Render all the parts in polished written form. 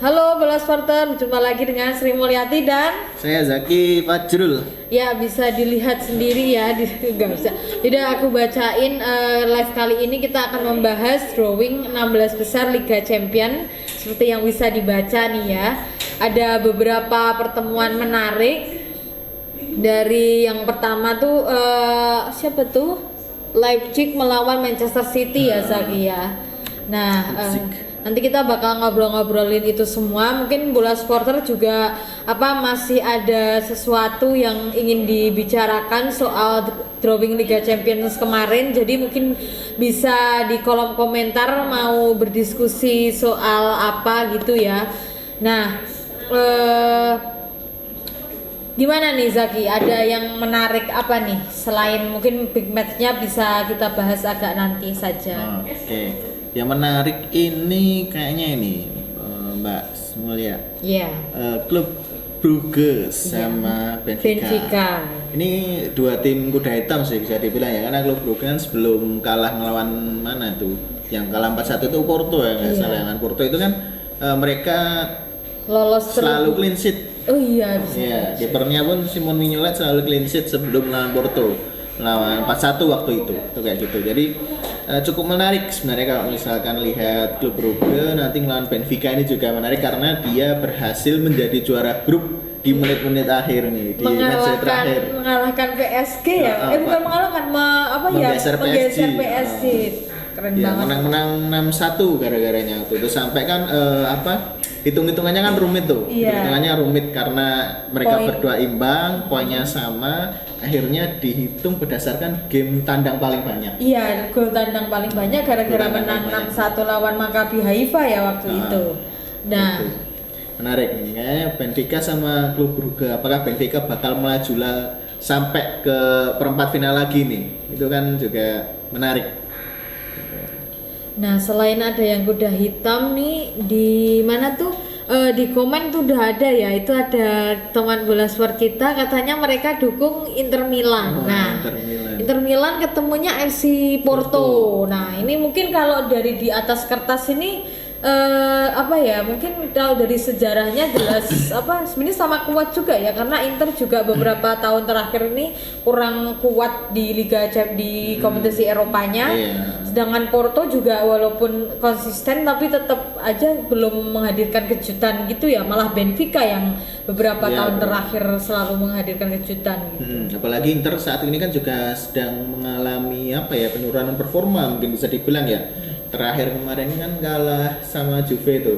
Halo Bola Sporter, jumpa lagi dengan Sri Mulyati dan saya Zaki Fajrul. ya bisa dilihat sendiri ya, nggak bisa. Jadi aku bacain live kali ini kita akan membahas drawing 16 besar Liga Champion seperti yang bisa dibaca nih ya. Ada beberapa pertemuan menarik. Dari yang pertama tuh siapa tuh? Leipzig melawan Manchester City ya Zaki ya. Nah, nanti kita bakal ngobrol-ngobrolin itu semua. Mungkin Bola Supporter juga masih ada sesuatu yang ingin dibicarakan soal drawing Liga Champions kemarin. Jadi mungkin bisa di kolom komentar mau berdiskusi soal apa gitu ya. Nah, gimana nih Zaki? Ada yang menarik apa nih? Selain mungkin big match-nya bisa kita bahas agak nanti saja. Oke. Yang menarik ini kayaknya ini Mbak Mulya. Iya. Klub Brugge sama Benfica. Ini dua tim kuda hitam sih bisa dibilang ya, karena klub Brugge kan sebelum kalah ngelawan mana tuh? Yang kalah 4-1 itu Porto ya, nggak salah. Dengan Porto itu kan mereka lolos selalu clean sheet. Oh iya bisa. Iya, kipernya pun Simon Mignolet selalu clean sheet sebelum melawan Porto. Lawan 4-1 waktu itu kayak gitu. Jadi cukup menarik sebenarnya kalau misalkan lihat klub Brugge nanti ngelawan Benfica ini juga menarik karena dia berhasil menjadi juara grup di menit-menit akhir nih, di match terakhir. Mengalahkan PSG ya? Bukan mengalahkan, menggeser PSG. Keren ya, banget. Menang 6-1 gara-garanya waktu itu. Sampai kan hitung-hitungannya kan rumit tuh. Hitungannya rumit karena mereka berdua imbang, poinnya sama. Akhirnya dihitung berdasarkan game tandang paling banyak. Iya, gol tandang paling banyak gara-gara menang 6-1 lawan Maccabi Haifa ya waktu itu. Nah, itu menarik nih, kayaknya Benfica sama klub Brugge. Apakah Benfica bakal melaju sampai ke perempat final lagi nih? Itu kan juga menarik. Nah, selain ada yang kuda hitam nih, di mana tuh? Di komen tuh udah ada ya, itu ada teman bola sport kita katanya mereka dukung Inter Milan. Inter Milan ketemunya FC Porto. Nah, ini mungkin kalau dari di atas kertas ini mungkin kalau dari sejarahnya jelas sebenarnya sama kuat juga ya, karena Inter juga beberapa tahun terakhir ini kurang kuat di Liga di kompetisi Eropanya. Sedangkan Porto juga walaupun konsisten tapi tetap aja belum menghadirkan kejutan gitu ya, malah Benfica yang beberapa tahun terakhir selalu menghadirkan kejutan gitu. Apalagi Inter saat ini kan juga sedang mengalami penurunan performa mungkin bisa dibilang ya. Terakhir kemarin kan kalah sama Juve itu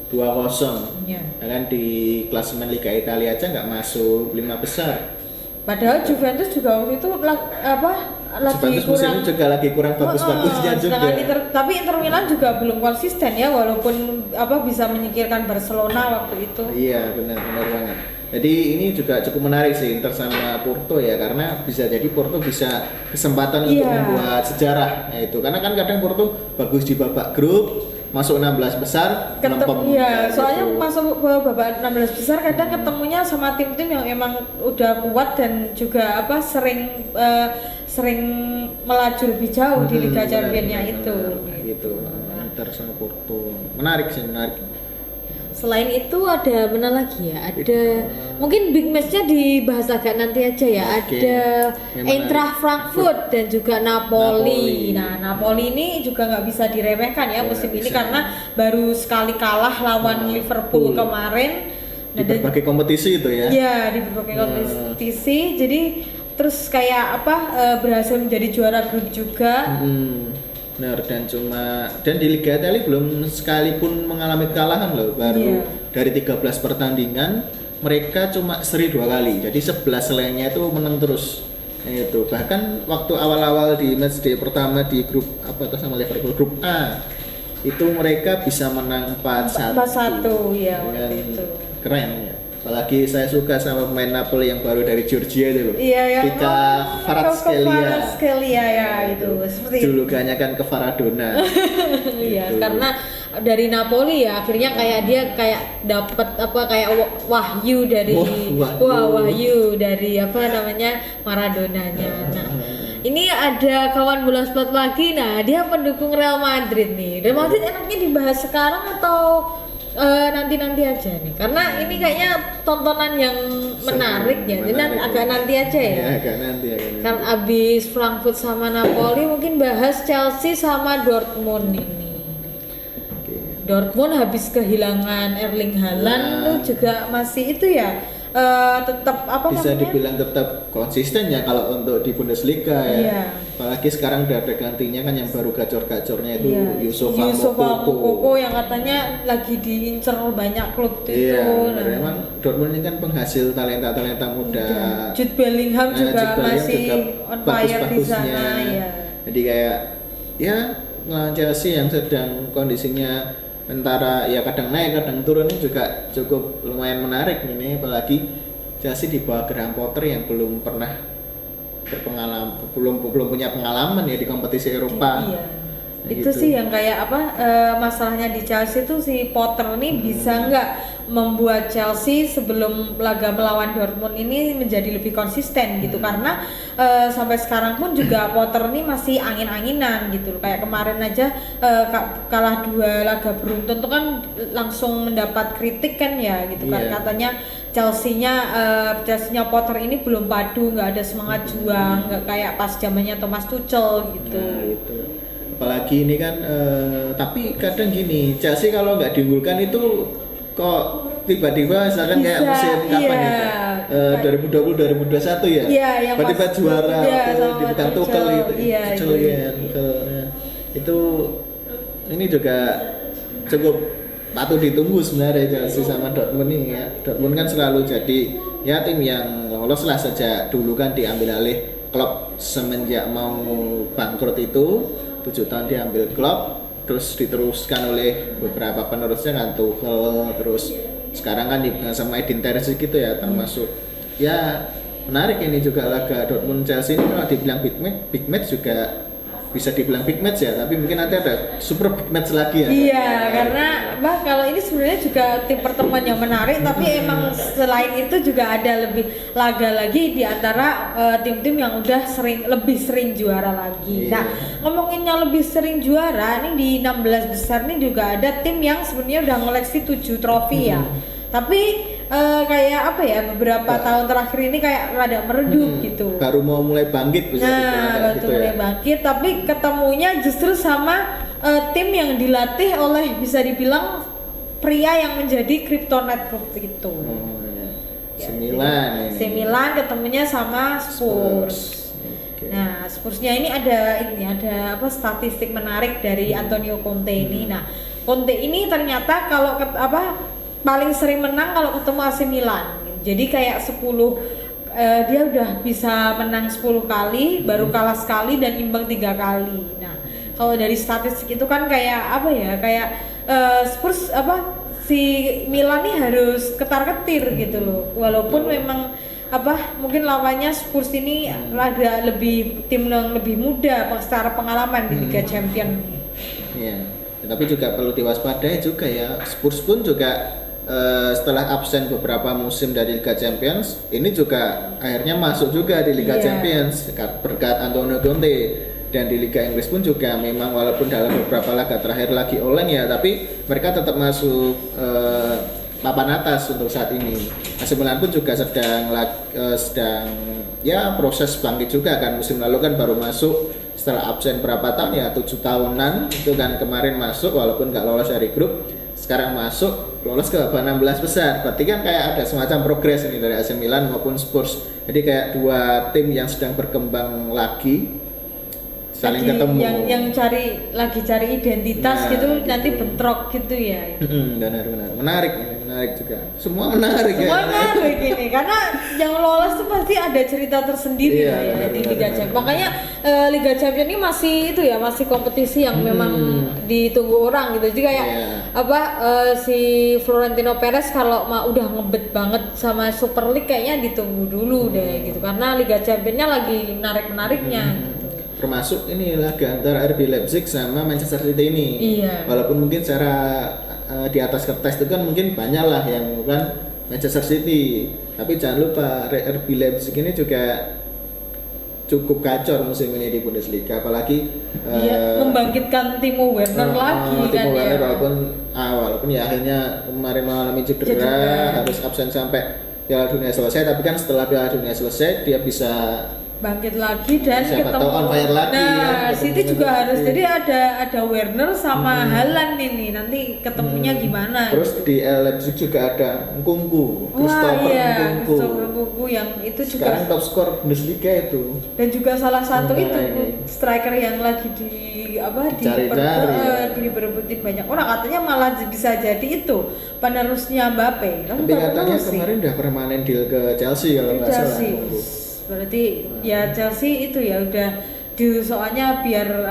2-0. Ya kan di klasemen Liga Italia aja nggak masuk 5 besar. Padahal Juventus juga waktu itu lagi kurang, juga lagi kurang bagus-bagusnya juga. Tapi Inter Milan juga belum konsisten ya, walaupun bisa menyingkirkan Barcelona waktu itu. Iya, benar banget. Jadi ini juga cukup menarik sih Inter sama Porto ya, karena bisa jadi Porto bisa kesempatan untuk membuat sejarah. Nah itu karena kan kadang Porto bagus di babak grup, masuk 16 besar, soalnya gitu. Masuk ke babak 16 besar kadang ketemunya sama tim-tim yang emang udah kuat dan juga sering melaju lebih jauh di Liga Championnya itu. Gitu. Inter sama Porto. Menarik. Selain itu ada mana lagi ya? Ada mungkin big match-nya dibahas agak nanti aja ya. Ada Eintracht Frankfurt dan juga Napoli. Nah, Napoli ini juga nggak bisa diremehkan ya musim ini karena baru sekali kalah lawan Liverpool kemarin. Di berbagai kompetisi itu ya? Iya, di berbagai kompetisi. Jadi terus kayak berhasil menjadi juara grup juga. Benar, dan di Liga Italia belum sekalipun mengalami kekalahan loh, baru dari 13 pertandingan mereka cuma seri 2 kali, jadi 11 lainnya itu menang terus. Itu bahkan waktu awal-awal di match day pertama di grup sama Liverpool grup A itu mereka bisa menang 4-1 ya, itu keren ya. Apalagi saya suka sama pemain Napoli yang baru dari Georgia itu loh. Vika Kvaratskhelia ya itu. Seperti julukannya kan Kvaradona. Iya, karena dari Napoli ya akhirnya kayak dia dapat wahyu dari wahyu dari Maradonanya. Nah, ini ada kawan bola sport lagi. Nah, dia pendukung Real Madrid nih. Real Madrid enaknya dibahas sekarang atau nanti aja nih, karena ini kayaknya tontonan yang menarik ya. Jadi agak nanti aja ya. Agak nanti. Kan abis Frankfurt sama Napoli, mungkin bahas Chelsea sama Dortmund ini. Dortmund habis kehilangan Erling Haaland tuh juga masih itu ya, tetap apa bisa namanya? dibilang tetap konsisten ya kalau untuk di Bundesliga ya. Iya. Apalagi sekarang udah ada gantinya kan yang baru gacor-gacornya itu Yusufa Moukoko yang katanya lagi diincer banyak klub itu. Nah, memang Dortmund ini kan penghasil talenta-talenta muda. Jude Bellingham juga masih on fire di sana ya. Jadi kayak ya ngelawan Chelsea yang sedang kondisinya antara ya kadang naik kadang turun ini juga cukup lumayan menarik ini, apalagi Chelsea di bawah Graham Potter yang belum pernah belum punya pengalaman ya di kompetisi Eropa. Iya. Itu sih yang kayak apa masalahnya di Chelsea tuh si Potter nih bisa nggak membuat Chelsea sebelum laga melawan Dortmund ini menjadi lebih konsisten gitu, karena sampai sekarang pun juga Potter nih masih angin-anginan gitu. Kayak kemarin aja kalah 2 laga beruntun tuh kan langsung mendapat kritik kan ya gitu kan, katanya Chelsea-nya Potter ini belum padu, nggak ada semangat juang, nggak kayak pas zamannya Thomas Tuchel gitu. Nah, gitu. Apalagi ini kan tapi kadang gini, Chelsea kalau nggak diunggulkan itu kok tiba-tiba misalkan kayak musim kapan ya, 2020-2021 ya, tiba-tiba juara di bukan Tuchel itu, itu ini juga cukup patut ditunggu sebenarnya Chelsea sama Dortmund ini ya. Dortmund kan selalu jadi ya tim yang lolos lah sejak dulu kan diambil alih klub semenjak mau bangkrut itu 7 tahun diambil klub, terus diteruskan oleh beberapa penerusnya kan Tuchel, terus sekarang kan sama Edin Terzic gitu ya, termasuk ya menarik ini juga laga Dortmund Chelsea ini. Kalau dibilang big match juga bisa dibilang big match ya, tapi mungkin nanti ada super big match lagi ya. Iya, karena kalau ini sebenarnya juga tim pertemuan yang menarik, tapi emang selain itu juga ada lebih laga lagi di antara tim-tim yang udah lebih sering juara lagi. Nah, ngomonginnya lebih sering juara, ini di 16 besar nih juga ada tim yang sebenarnya udah ngoleksi 7 trofi ya. Tapi kayak apa ya, beberapa tahun terakhir ini kayak rada meredup gitu. Baru mau mulai bangkit bisa baru gitu mulai bangkit, tapi ketemunya justru sama tim yang dilatih oleh bisa dibilang pria yang menjadi kryptonite itu. Milan ketemunya sama Spurs. Nah, Spursnya ini ada statistik menarik dari Antonio Conte ini. Nah, Conte ini ternyata kalau paling sering menang kalau ketemu AC Milan. Jadi kayak 10 dia udah bisa menang 10 kali, baru kalah sekali dan imbang 3 kali. Nah, kalau dari statistik itu kan kayak Spurs si Milan nih harus ketar-ketir gitu loh. Walaupun memang mungkin lawannya Spurs ini ada tim yang lebih muda secara pengalaman di Liga Champions. Iya. Tapi juga perlu diwaspadai juga ya. Spurs pun juga setelah absen beberapa musim dari Liga Champions, ini juga akhirnya masuk juga di Liga Champions berkat Antonio Conte. Dan di Liga Inggris pun juga memang walaupun dalam beberapa laga terakhir lagi oleng ya, tapi mereka tetap masuk papan atas untuk saat ini. AC Milan pun juga sedang ya proses bangkit juga kan. Musim lalu kan baru masuk setelah absen berapa tahun ya, 7 tahunan itu kan, kemarin masuk walaupun nggak lolos dari grup, sekarang masuk lolos ke babak 16 besar. Berarti kan kayak ada semacam progres ini dari AC Milan maupun Spurs. Jadi kayak 2 tim yang sedang berkembang lagi saling ketemu. Yang cari identitas gitu, nanti bentrok gitu ya. Benar. Menarik juga. Semua menarik ya. Semua menarik ini karena yang lolos tuh pasti ada cerita tersendiri di Liga Champions. Makanya Liga Champions ini masih kompetisi yang memang ditunggu orang gitu. Jadi kayak si Florentino Perez kalau udah ngebet banget sama Super League kayaknya ditunggu dulu deh gitu. Karena Liga Champions-nya lagi menarik-menariknya gitu. Termasuk ini laga antara RB Leipzig sama Manchester City ini. Walaupun mungkin secara di atas kertas itu kan mungkin banyak lah yang bukan Manchester City, tapi jangan lupa RB Leipzig ini juga cukup gacor musim ini di Bundesliga, apalagi membangkitkan Timo Werner lagi Timo kan Werner ya. walaupun ya akhirnya kemarin mengalami cedera, harus absen sampai Piala Dunia selesai, tapi kan setelah Piala Dunia selesai dia bisa bangkit lagi dan siapa ketemu tahu on fire lagi nah kan, City juga lagi. harus, jadi ada Werner sama Haaland ini nanti ketemunya gimana terus di Leipzig juga ada Nkunku, wah iya Nkunku. Christopher Nkunku yang itu juga Sekarang top skor Bundesliga itu, dan juga salah satu itu ini. striker yang lagi diberebutin banyak orang, katanya malah bisa jadi itu penerusnya Mbappe. tapi katanya kemarin udah permanen deal ke Chelsea kalau nggak salah. Nkunku. Berarti ya Chelsea itu ya udah soalnya biar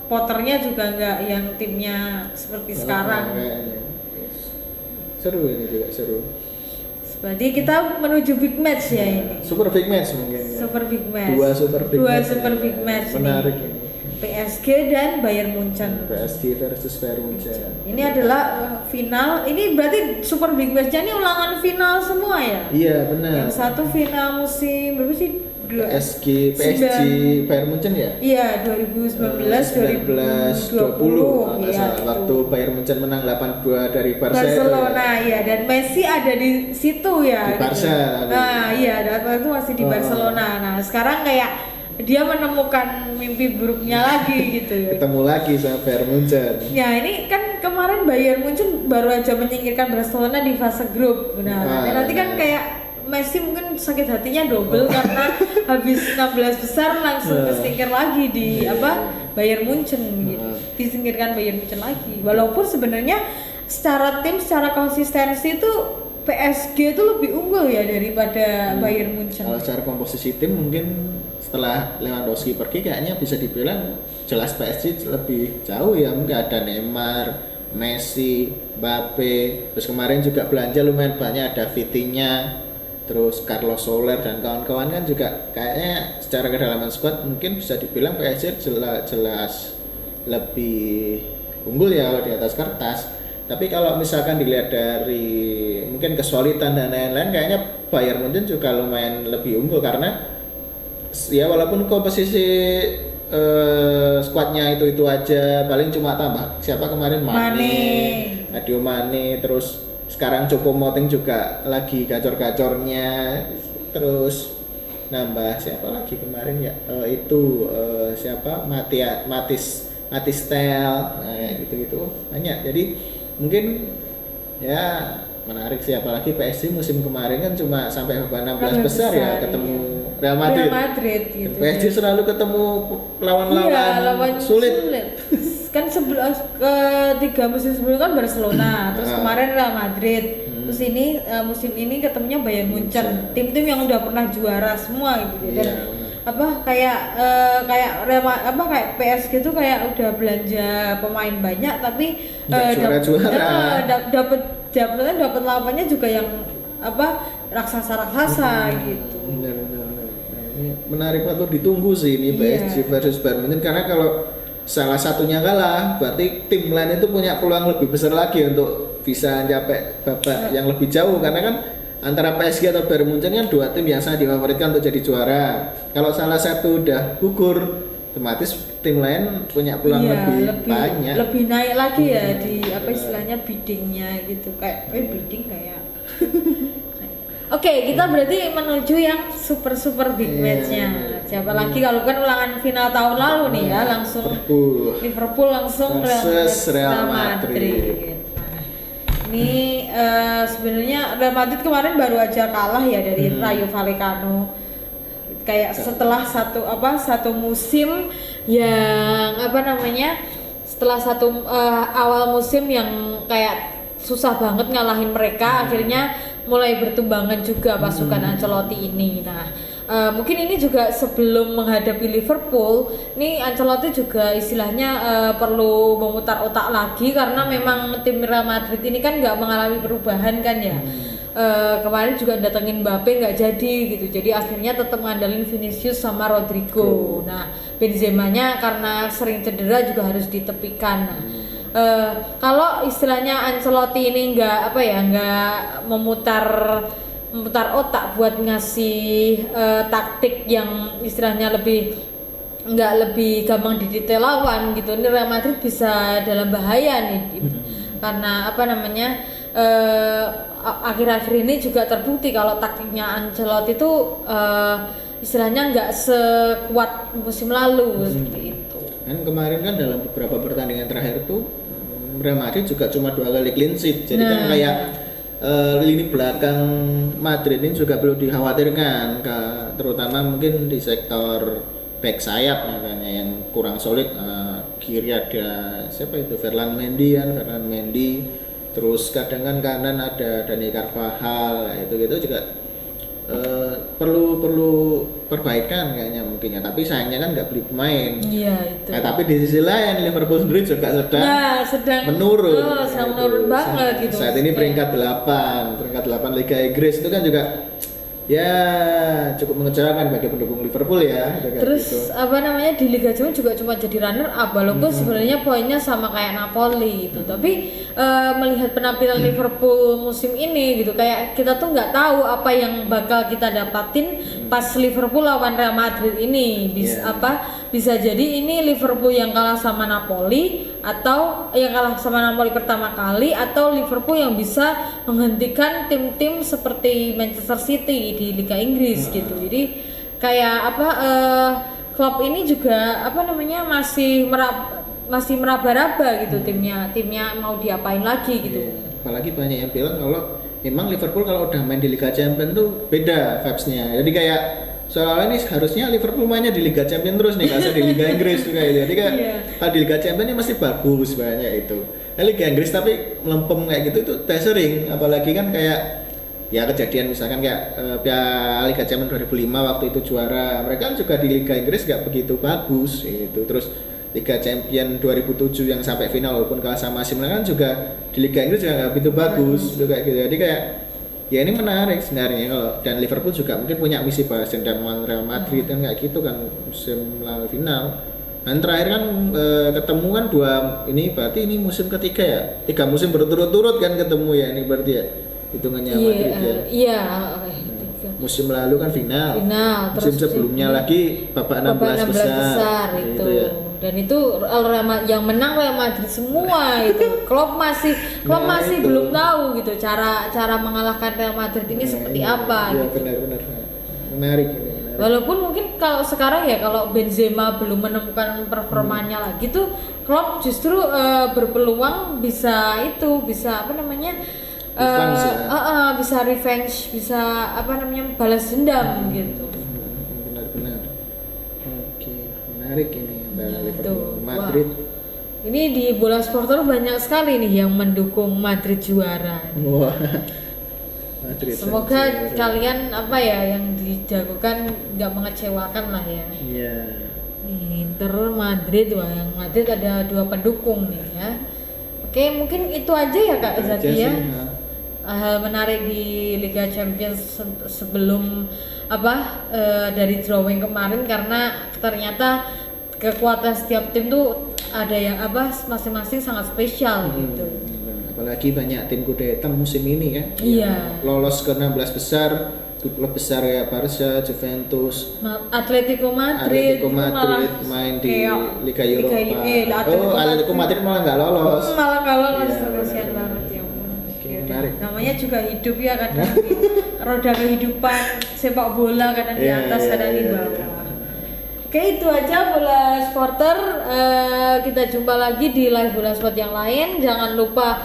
Potternya juga nggak yang timnya seperti sekarang. Kayaknya. Seru ini juga seru. Berarti kita menuju big match ya ini. Super big match mungkin. Ya. Super big match. Dua super big match. Menarik ini. PSG dan Bayern Munchen. PSG versus Bayern Munchen. Ini adalah final. Ini berarti super big match-nya ini ulangan final semua ya? Iya benar. Yang satu final musim berapa sih? PSG Bayern Munchen ya? Iya, 2019 2020. Iya, waktu Bayern Munchen menang 8-2 dari Barcelona ya, dan Messi ada di situ ya. Di Barca. Nah, iya, waktu itu masih di Barcelona. Nah, sekarang kayak dia menemukan mimpi buruknya lagi gitu ya. Ketemu lagi sama Bayern Munchen. Ya, ini kan kemarin Bayern Munchen baru aja menyingkirkan Barcelona di fase grup. Nah, nanti kan kayak Messi mungkin sakit hatinya double karena habis 16 besar langsung kesingkir lagi di Bayern Munchen gitu. Disingkirkan Bayern Munchen lagi. Walaupun sebenarnya secara tim, secara konsistensi itu PSG itu lebih unggul ya daripada Bayern Munchen. Kalau secara komposisi tim mungkin setelah Lewandowski pergi kayaknya bisa dibilang jelas PSG lebih jauh ya, mungkin ada Neymar, Messi, Mbappe, terus kemarin juga belanja lumayan banyak, ada Vitinha, terus Carlos Soler dan kawan-kawan kan juga kayaknya secara kedalaman squad mungkin bisa dibilang PSG jelas lebih unggul ya kalau di atas kertas. Tapi kalau misalkan dilihat dari mungkin kesulitan dan lain-lain, kayaknya Bayern Munchen juga lumayan lebih unggul karena ya walaupun komposisi squadnya itu aja, paling cuma tambah siapa kemarin Mane, Sadio Mane, terus sekarang Choupo-Moting juga lagi gacor-gacornya, terus nambah siapa lagi kemarin ya siapa Matis Tel, nah gitu banyak. Jadi mungkin ya menarik sih, apalagi PSG musim kemarin kan cuma sampai babak 16 besar ya ketemu Real Madrid gitu. PSG selalu ketemu lawan sulit. Kan ketiga musim sebelumnya kan Barcelona, terus kemarin Real Madrid, terus ini musim ini ketemunya Bayern Munchen, tim-tim yang udah pernah juara semua gitu. Dan kayak PSG itu kayak udah belanja pemain banyak tapi dapat lawannya juga yang raksasa gitu. Benar. Ini menarik waktu ditunggu sih ini PSG versus Bayern Munchen, karena kalau salah satunya kalah berarti tim lain itu punya peluang lebih besar lagi untuk bisa mencapai babak yang lebih jauh, karena kan antara PSG atau Bayern Munchen kan dua tim yang sangat difavoritkan untuk jadi juara. Kalau salah satu udah gugur, otomatis tim lain punya peluang lebih banyak. Lebih naik lagi ya di istilahnya biddingnya gitu, kayak bidding kayak. Oke, kita berarti menuju yang super big match-nya. Siapa lagi kalau kan ulangan final tahun lalu nih ya, langsung Liverpool langsung Real Madrid. Ini sebenarnya Real Madrid kemarin baru aja kalah ya dari Rayo Vallecano. Kayak setelah satu musim yang setelah awal musim yang kayak susah banget ngalahin mereka, akhirnya mulai bertumbangan juga pasukan Ancelotti ini. Nah, mungkin ini juga sebelum menghadapi Liverpool, nih Ancelotti juga istilahnya perlu memutar otak lagi, karena memang tim Real Madrid ini kan nggak mengalami perubahan kan ya. Kemarin juga datengin Mbappe nggak jadi gitu, jadi akhirnya tetap ngandalin Vinicius sama Rodrigo. Nah, Benzemanya karena sering cedera juga harus ditepikan. Nah, kalau istilahnya Ancelotti ini nggak memutar memutar otak buat ngasih taktik yang istilahnya lebih gampang didetail lawan gitu. Ini Real Madrid bisa dalam bahaya nih karena apa namanya akhir-akhir ini juga terbukti kalau taktiknya Ancelotti itu istilahnya nggak sekuat musim lalu seperti itu. Kan kemarin kan dalam beberapa pertandingan terakhir tuh Real Madrid juga cuma 2 kali clean sheet. Jadi kan kayak lini belakang Madrid ini juga perlu dikhawatirkan, terutama mungkin di sektor back sayap namanya yang kurang solid. Kiri ada siapa itu Ferland Mendy, terus kadang kan kanan ada Dani Carvajal, itu gitu juga perlu perbaikan kayaknya mungkin ya, tapi sayangnya kan nggak beli pemain. Iya itu. Tapi di sisi lain Liverpool sendiri juga sedang menurun. Sedang menurun banget gitu. Saat ini peringkat 8 Liga Inggris itu kan juga ya cukup mengecewakan bagi pendukung Liverpool ya. Terus gitu. apa namanya di Liga Champions juga cuma jadi runner up walaupun sebenarnya poinnya sama kayak Napoli gitu. Tapi melihat penampilan Liverpool musim ini gitu kayak kita tuh nggak tahu apa yang bakal kita dapatin pas Liverpool lawan Real Madrid ini. Bisa jadi ini Liverpool yang kalah sama Napoli atau yang kalah sama Napoli pertama kali atau Liverpool yang bisa menghentikan tim-tim seperti Manchester City di Liga Inggris gitu. Jadi kayak klub ini juga masih meraba-raba gitu timnya mau diapain lagi gitu. Apalagi banyak yang bilang kalau memang Liverpool kalau udah main di Liga Champions tuh beda vibes-nya. Jadi kayak soalnya ini harusnya Liverpool mainnya di Liga Champions terus nih, kasih di Liga Inggris juga ya. Jadi kan kalau di Liga Champions ini masih bagus banyak itu. Liga Inggris tapi melempem kayak gitu itu sering, apalagi kan kayak ya kejadian misalkan kayak Piala Liga Champions 2005 waktu itu juara, mereka kan juga di Liga Inggris nggak begitu bagus itu. Terus Liga Champions 2007 yang sampai final walaupun kalah sama AC Milan kan juga di Liga Inggris juga nggak begitu bagus itu kayak gitu. Jadi kayak ya ini menarik sebenarnya kalau, dan Liverpool juga mungkin punya misi balas dendam melawan Real Madrid kan kayak gitu kan musim lalu final. Dan terakhir kan ketemu kan berarti ini musim ketiga ya, 3 musim berturut-turut kan ketemu ya ini berarti ya hitungannya Madrid ya. Iya. Musim lalu kan final musim terus sebelumnya lagi babak 16 besar itu ya. Dan itu yang menang Real Madrid semua itu. Klopp masih belum tahu gitu cara mengalahkan Real Madrid ini seperti apa ya, gitu. Benar menarik ini. Walaupun mungkin kalau sekarang ya kalau Benzema belum menemukan performanya lagi tuh Klopp justru berpeluang bisa bisa revenge, bisa balas dendam gitu. Benar. Oke, menarik ini Liverpool Madrid. Wah. Ini di Bola Supporter banyak sekali nih yang mendukung Madrid juara. Wah. Madrid. Semoga kalian yang dijagokan nggak mengecewakan lah ya. Iya. Inter Madrid, yang Madrid ada 2 pendukung nih ya. Oke, mungkin itu aja ya Kak Zaki ya. Hal menarik di Liga Champions sebelum dari drawing kemarin karena ternyata kekuatan setiap tim tuh ada yang masing-masing sangat spesial gitu. Apalagi banyak tim kuda hitam musim ini kan. Iya. Lolos ke 16 besar, klub besar ya Barca, Juventus, Atletico Madrid main di Liga Eropa. Atletico Madrid malah nggak lolos. Kasihan banget ya. Menarik. Namanya juga hidup ya, kadang roda kehidupan sepak bola kadang di atas kadang di bawah. Oke, itu aja Bola Supporter. Kita jumpa lagi di live Bola Sport yang lain. Jangan lupa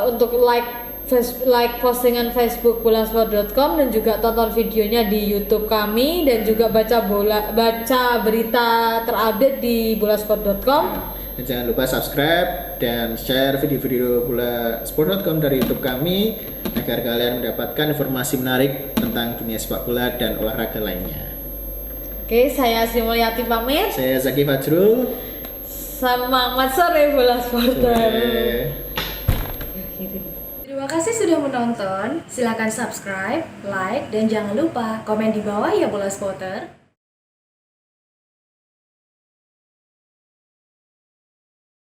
untuk like postingan Facebook bolasport.com dan juga tonton videonya di YouTube kami dan juga baca berita terupdate di bolasport.com. Dan jangan lupa subscribe dan share video-video bolasport.com dari YouTube kami agar kalian mendapatkan informasi menarik tentang dunia sepak bola dan olahraga lainnya. Oke, saya Sri Mulyati pamit. Saya Zaki Fajrul. Selamat sore Bola Supporter. Terima kasih sudah menonton. Silakan subscribe, like, dan jangan lupa komen di bawah ya Bola Supporter.